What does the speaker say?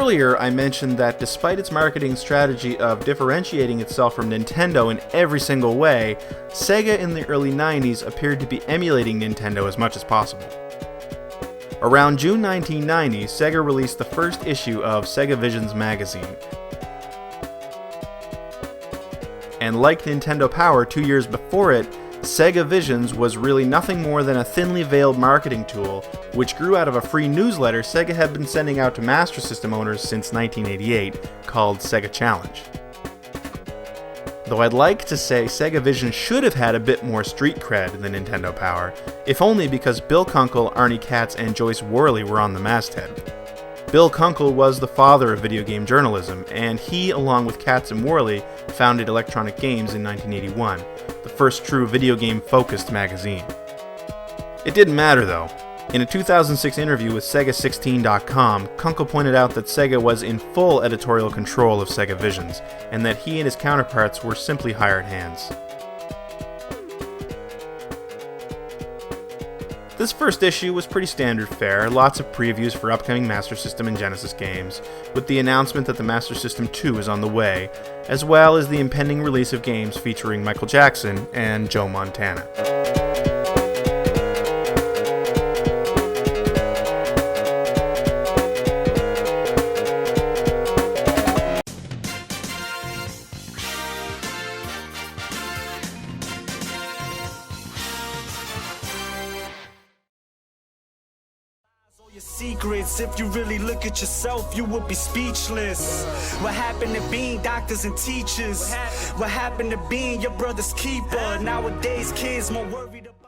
Earlier, I mentioned that despite its marketing strategy of differentiating itself from Nintendo in every single way, Sega in the early 90s appeared to be emulating Nintendo as much as possible. Around June 1990, Sega released the first issue of Sega Visions magazine. And like Nintendo Power 2 years before it, Sega Visions was really nothing more than a thinly veiled marketing tool, which grew out of a free newsletter Sega had been sending out to Master System owners since 1988, called Sega Challenge. Though I'd like to say Sega Visions should have had a bit more street cred than Nintendo Power, if only because Bill Kunkel, Arnie, Katz, and Joyce Worley were on the masthead. Bill Kunkel was the father of video game journalism, and he, along with Katz and Worley, founded Electronic Games in 1981, the first true video game-focused magazine. It didn't matter, though. In a 2006 interview with Sega16.com, Kunkel pointed out that Sega was in full editorial control of Sega Visions, and that he and his counterparts were simply hired hands. This first issue was pretty standard fare, lots of previews for upcoming Master System and Genesis games, with the announcement that the Master System 2 is on the way, as well as the impending release of games featuring Michael Jackson and Joe Montana. Your secrets, if you really look at yourself, you would be speechless. What happened to being doctors and teachers? What happened to being your brother's keeper? Nowadays, kids more worried about